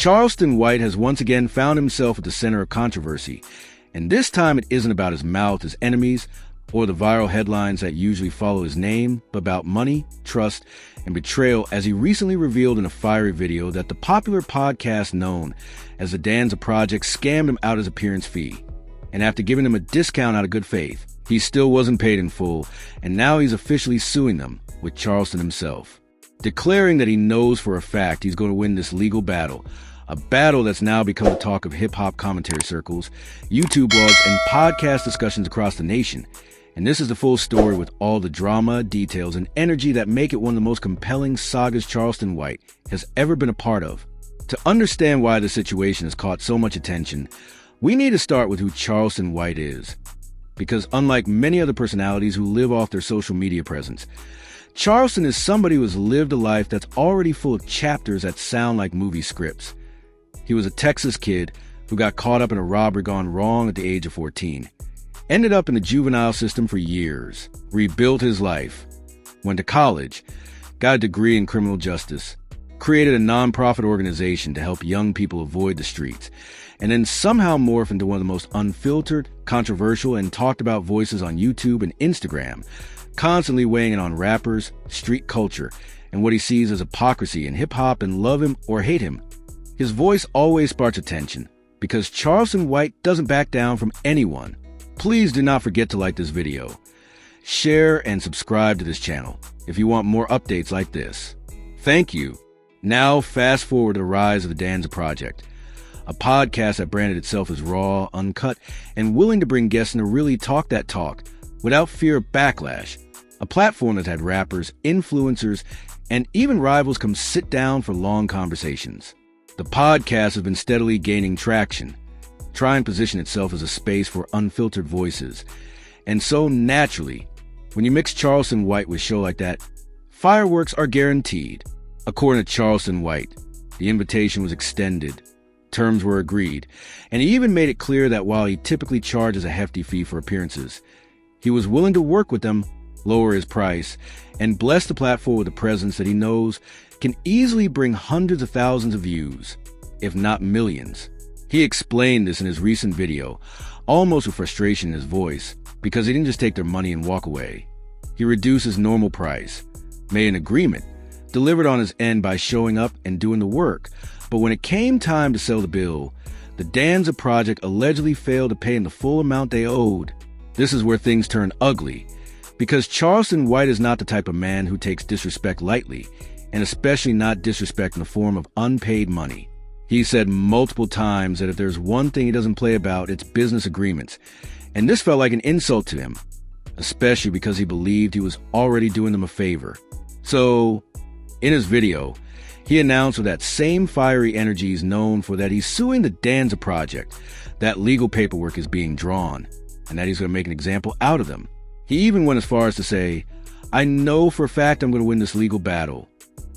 Charleston White has once again found himself at the center of controversy, and this time it isn't about his mouth, his enemies, or the viral headlines that usually follow his name, but about money, trust, and betrayal, as he recently revealed in a fiery video that the popular podcast known as the Danza Project scammed him out his appearance fee. And after giving him a discount out of good faith, he still wasn't paid in full, and now he's officially suing them, with Charleston himself, declaring that he knows for a fact he's going to win this legal battle, a battle that's now become the talk of hip-hop commentary circles, YouTube blogs, and podcast discussions across the nation. And this is the full story with all the drama, details, and energy that make it one of the most compelling sagas Charleston White has ever been a part of. To understand why the situation has caught so much attention, we need to start with who Charleston White is. Because unlike many other personalities who live off their social media presence, Charleston is somebody who has lived a life that's already full of chapters that sound like movie scripts. He was a Texas kid who got caught up in a robbery gone wrong at the age of 14. Ended up in the juvenile system for years, rebuilt his life, went to college, got a degree in criminal justice, created a nonprofit organization to help young people avoid the streets, and then somehow morphed into one of the most unfiltered, controversial, and talked about voices on YouTube and Instagram, constantly weighing in on rappers, street culture, and what he sees as hypocrisy in hip-hop, and love him or hate him. His voice always sparks attention, because Charleston White doesn't back down from anyone. Please do not forget to like this video, share, and subscribe to this channel if you want more updates like this. Thank you. Now, fast forward to the rise of the Danza Project, a podcast that branded itself as raw, uncut, and willing to bring guests in to really talk that talk without fear of backlash, a platform that had rappers, influencers, and even rivals come sit down for long conversations. The podcast has been steadily gaining traction, trying to position itself as a space for unfiltered voices. And so naturally, when you mix Charleston White with a show like that, fireworks are guaranteed. According to Charleston White, the invitation was extended, terms were agreed, and he even made it clear that while he typically charges a hefty fee for appearances, he was willing to work with them, lower his price, and bless the platform with a presence that he knows can easily bring hundreds of thousands of views, if not millions. He explained this in his recent video, almost with frustration in his voice, because he didn't just take their money and walk away. He reduced his normal price, made an agreement, delivered on his end by showing up and doing the work. But when it came time to sell the bill, the Danza Project allegedly failed to pay him the full amount they owed. This is where things turn ugly, because Charleston White is not the type of man who takes disrespect lightly, and especially not disrespect in the form of unpaid money. He said multiple times that if there's one thing he doesn't play about, it's business agreements. And this felt like an insult to him, especially because he believed he was already doing them a favor. So, in his video, he announced with that same fiery energy he's known for that he's suing the Danza Project, that legal paperwork is being drawn, and that he's going to make an example out of them. He even went as far as to say, "I know for a fact I'm going to win this legal battle,"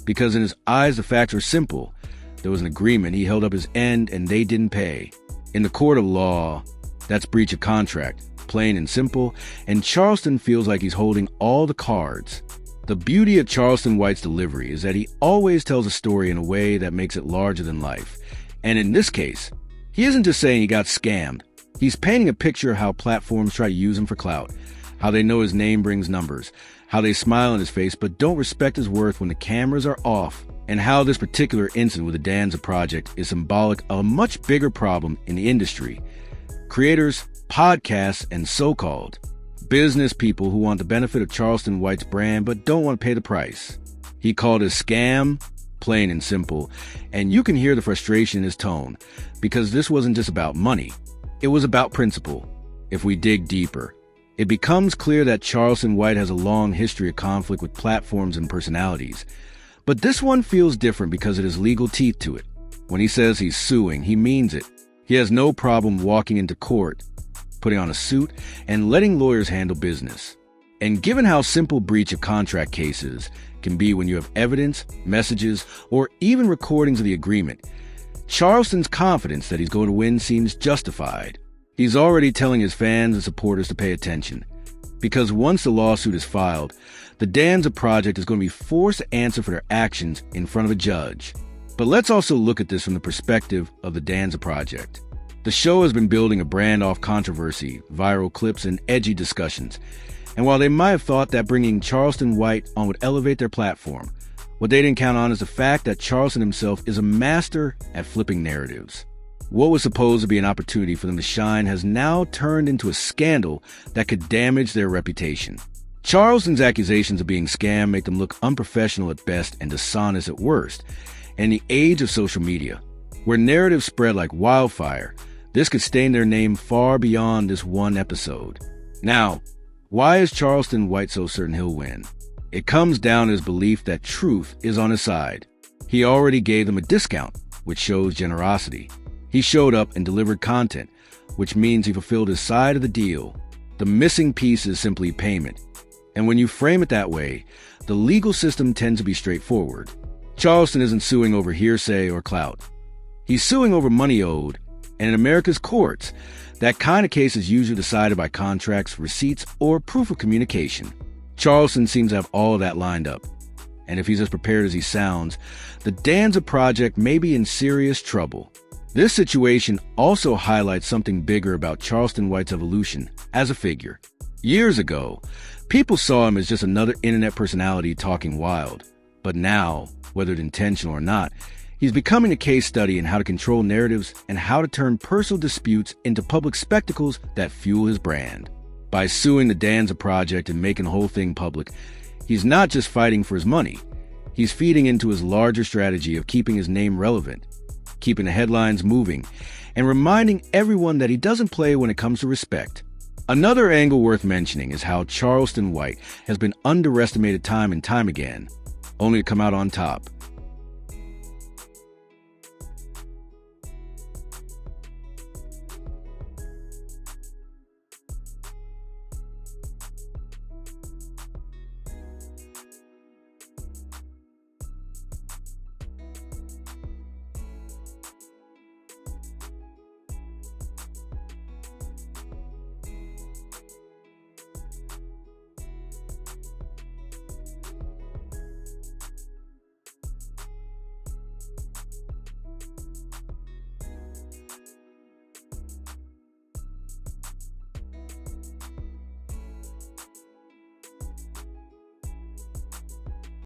because in his eyes the facts are simple. There was an agreement, he held up his end, and they didn't pay. In the court of law, that's breach of contract, plain and simple, and Charleston feels like he's holding all the cards. The beauty of Charleston White's delivery is that he always tells a story in a way that makes it larger than life. And in this case, he isn't just saying he got scammed. He's painting a picture of how platforms try to use him for clout, how they know his name brings numbers, how they smile in his face but don't respect his worth when the cameras are off, and how this particular incident with the Danza Project is symbolic of a much bigger problem in the industry. Creators, podcasts, and so-called business people who want the benefit of Charleston White's brand but don't want to pay the price. He called it a scam, plain and simple, and you can hear the frustration in his tone, because this wasn't just about money. It was about principle. If we dig deeper, it becomes clear that Charleston White has a long history of conflict with platforms and personalities. But this one feels different because of his legal teeth to it. When he says he's suing, he means it. He has no problem walking into court, putting on a suit, and letting lawyers handle business. And given how simple breach of contract cases can be when you have evidence, messages, or even recordings of the agreement, Charleston's confidence that he's going to win seems justified. He's already telling his fans and supporters to pay attention, because once the lawsuit is filed, the Danza Project is going to be forced to answer for their actions in front of a judge. But let's also look at this from the perspective of the Danza project. The show has been building a brand off controversy, viral clips, and edgy discussions. And while they might have thought that bringing Charleston White on would elevate their platform, what they didn't count on is the fact that Charleston himself is a master at flipping narratives. What was supposed to be an opportunity for them to shine has now turned into a scandal that could damage their reputation. Charleston's accusations of being scammed make them look unprofessional at best and dishonest at worst. In the age of social media, where narratives spread like wildfire, this could stain their name far beyond this one episode. Now, why is Charleston White so certain he'll win? It comes down to his belief that truth is on his side. He already gave them a discount, which shows generosity. He showed up and delivered content, which means he fulfilled his side of the deal. The missing piece is simply payment. And when you frame it that way, the legal system tends to be straightforward. Charleston isn't suing over hearsay or clout. He's suing over money owed, and in America's courts, that kind of case is usually decided by contracts, receipts, or proof of communication. Charleston seems to have all of that lined up. And if he's as prepared as he sounds, the Danza project may be in serious trouble. This situation also highlights something bigger about Charleston White's evolution as a figure. Years ago, people saw him as just another internet personality talking wild. But now, whether intentional or not, he's becoming a case study in how to control narratives and how to turn personal disputes into public spectacles that fuel his brand. By suing the Danza project and making the whole thing public, he's not just fighting for his money. He's feeding into his larger strategy of keeping his name relevant, keeping the headlines moving, and reminding everyone that he doesn't play when it comes to respect. Another angle worth mentioning is how Charleston White has been underestimated time and time again, only to come out on top.